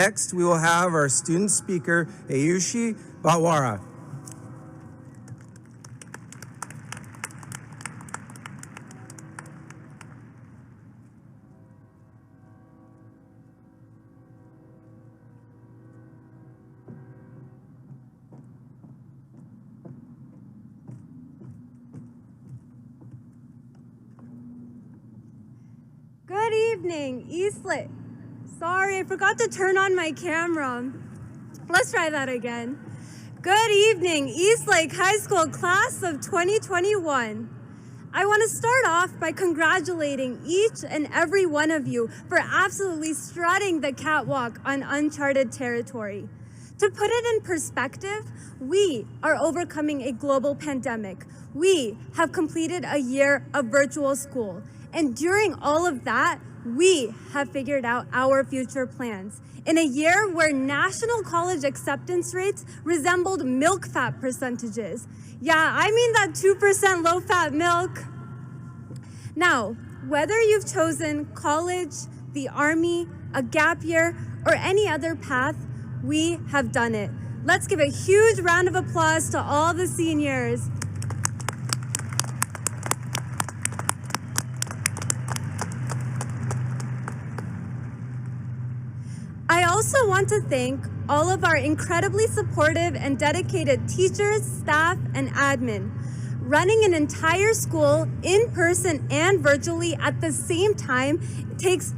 Next, we will have our student speaker, Ayushi Batwara. Good evening, Eastlake. Sorry, I forgot to turn on my camera. Let's try that again. Good evening, Eastlake High School class of 2021. I want to start off by congratulating each and every one of you for absolutely strutting the catwalk on uncharted territory. To put it in perspective, we are overcoming a global pandemic. We have completed a year of virtual school. And during all of that, we have figured out our future plans. In a year where national college acceptance rates resembled milk fat percentages. Yeah, I mean that 2% low-fat milk. Now, whether you've chosen college, the Army, a gap year, or any other path, we have done it. Let's give a huge round of applause to all the seniors. I also want to thank all of our incredibly supportive and dedicated teachers, staff, and admin. Running an entire school in person and virtually at the same time takes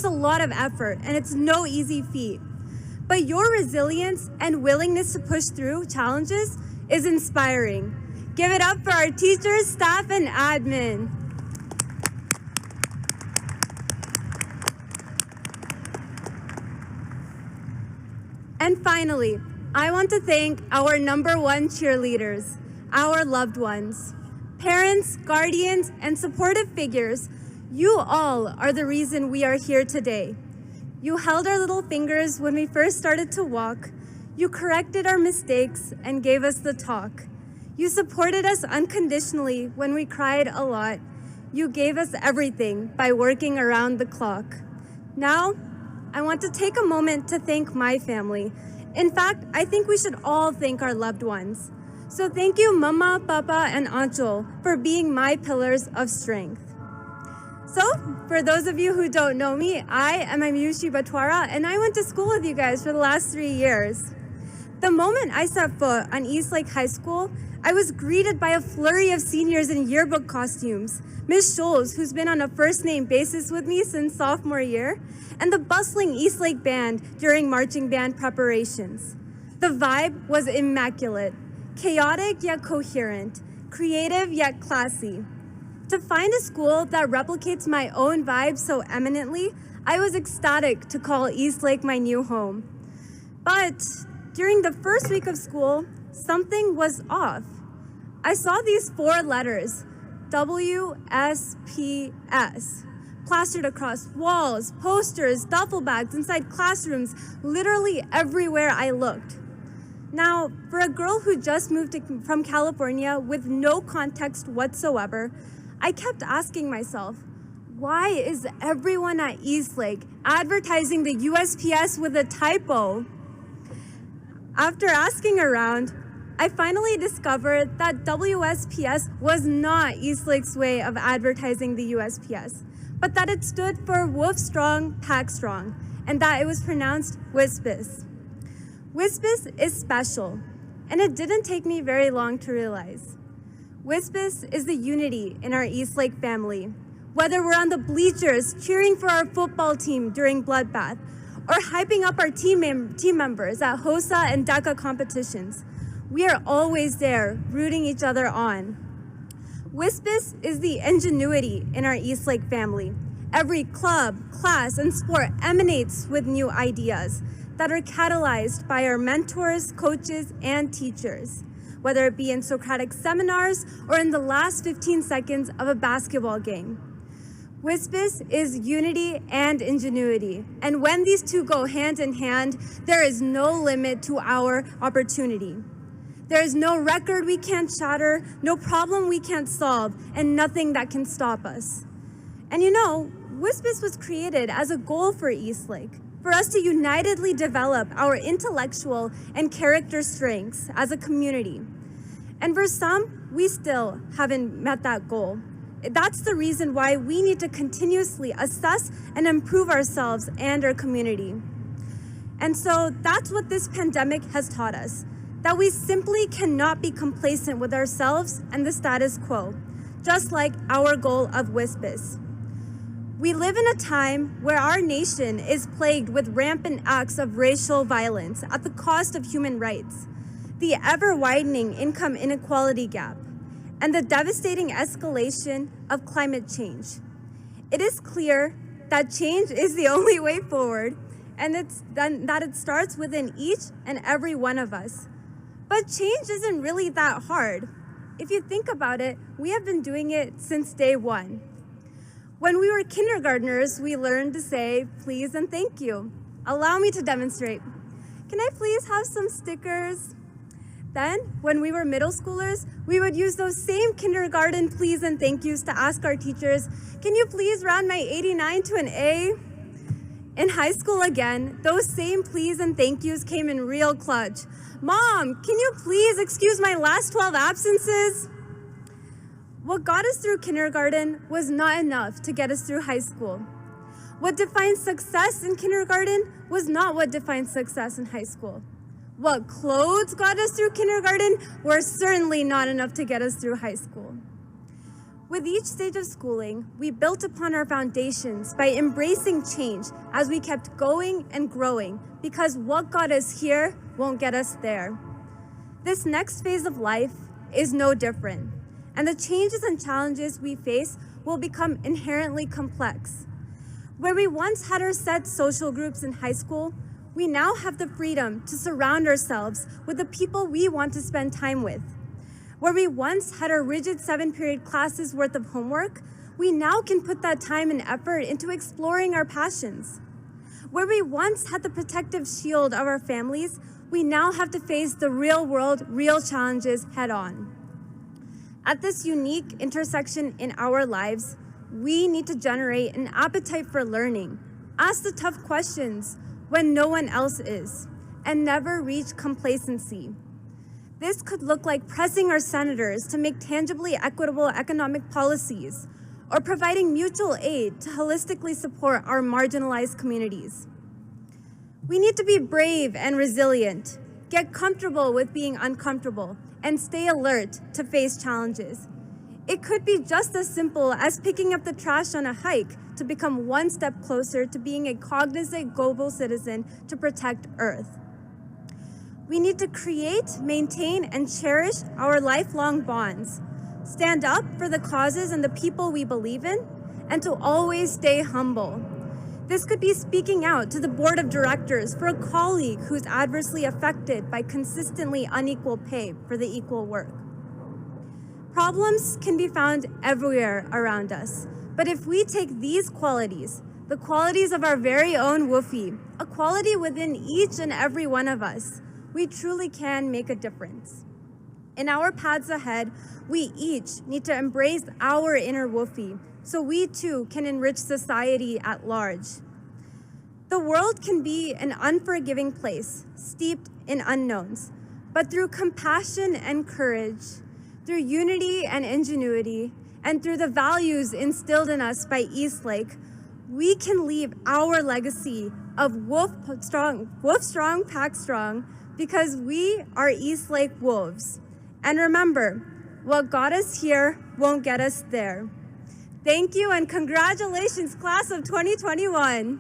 a lot of effort, and it's no easy feat. But your resilience and willingness to push through challenges is inspiring. Give it up for our teachers, staff, and admin. And finally, I want to thank our #1 cheerleaders, our loved ones. Parents, guardians, and supportive figures, you all are the reason we are here today. You held our little fingers when we first started to walk. You corrected our mistakes and gave us the talk. You supported us unconditionally when we cried a lot. You gave us everything by working around the clock. Now, I want to take a moment to thank my family. In fact, I think we should all thank our loved ones. So thank you, Mama, Papa, and Ancho, for being my pillars of strength. So, for those of you who don't know me, I am Ayushi Batwara, and I went to school with you guys for the last 3 years. The moment I set foot on Eastlake High School, I was greeted by a flurry of seniors in yearbook costumes. Ms. Scholes, who's been on a first-name basis with me since sophomore year, and the bustling Eastlake Band during marching band preparations. The vibe was immaculate, chaotic yet coherent, creative yet classy. To find a school that replicates my own vibe so eminently, I was ecstatic to call Eastlake my new home. But during the first week of school, something was off. I saw these 4 letters, WSPS, plastered across walls, posters, duffel bags, inside classrooms, literally everywhere I looked. Now, for a girl who just moved from California with no context whatsoever, I kept asking myself, why is everyone at Eastlake advertising the USPS with a typo? After asking around, I finally discovered that WSPS was not Eastlake's way of advertising the USPS, but that it stood for Wolf Strong, Pack Strong, and that it was pronounced Wispis. Wispis is special, and it didn't take me very long to realize. Wispis is the unity in our Eastlake family. Whether we're on the bleachers cheering for our football team during Bloodbath, or hyping up our team members at HOSA and DECA competitions, we are always there rooting each other on. Wispis is the ingenuity in our Eastlake family. Every club, class, and sport emanates with new ideas that are catalyzed by our mentors, coaches, and teachers, whether it be in Socratic seminars or in the last 15 seconds of a basketball game. Wispis is unity and ingenuity, and when these two go hand in hand, there is no limit to our opportunity. There is no record we can't shatter, no problem we can't solve, and nothing that can stop us. And you know, Wispis was created as a goal for Eastlake. for us to unitedly develop our intellectual and character strengths as a community. And for some, we still haven't met that goal. That's the reason why we need to continuously assess and improve ourselves and our community. And so that's what this pandemic has taught us, that we simply cannot be complacent with ourselves and the status quo, just like our goal of WISPIS. We live in a time where our nation is plagued with rampant acts of racial violence at the cost of human rights, the ever-widening income inequality gap, and the devastating escalation of climate change. It is clear that change is the only way forward, and that it starts within each and every one of us. But change isn't really that hard. If you think about it, we have been doing it since day one. When we were kindergartners, we learned to say please and thank you. Allow me to demonstrate. Can I please have some stickers? Then, when we were middle schoolers, we would use those same kindergarten please and thank yous to ask our teachers, can you please round my 89 to an A? In high school again, those same please and thank yous came in real clutch. Mom, can you please excuse my last 12 absences? What got us through kindergarten was not enough to get us through high school. What defined success in kindergarten was not what defined success in high school. What clothes got us through kindergarten were certainly not enough to get us through high school. With each stage of schooling, we built upon our foundations by embracing change as we kept going and growing, because what got us here won't get us there. This next phase of life is no different, and the changes and challenges we face will become inherently complex. Where we once had our set social groups in high school, we now have the freedom to surround ourselves with the people we want to spend time with. Where we once had our rigid 7-period classes worth of homework, we now can put that time and effort into exploring our passions. Where we once had the protective shield of our families, we now have to face the real world, real challenges head on. At this unique intersection in our lives, we need to generate an appetite for learning, ask the tough questions when no one else is, and never reach complacency. This could look like pressing our senators to make tangibly equitable economic policies, or providing mutual aid to holistically support our marginalized communities. We need to be brave and resilient, get comfortable with being uncomfortable, and stay alert to face challenges. It could be just as simple as picking up the trash on a hike to become one step closer to being a cognizant global citizen to protect Earth. We need to create, maintain, and cherish our lifelong bonds, stand up for the causes and the people we believe in, and to always stay humble. This could be speaking out to the board of directors for a colleague who's adversely affected by consistently unequal pay for the equal work. Problems can be found everywhere around us, but if we take these qualities, the qualities of our very own Woofie, a quality within each and every one of us, we truly can make a difference. In our paths ahead, we each need to embrace our inner Woofie so we too can enrich society at large. The world can be an unforgiving place, steeped in unknowns, but through compassion and courage, through unity and ingenuity, and through the values instilled in us by Eastlake, we can leave our legacy of wolf strong, pack strong, because we are Eastlake wolves. And remember, what got us here won't get us there. Thank you and congratulations, class of 2021.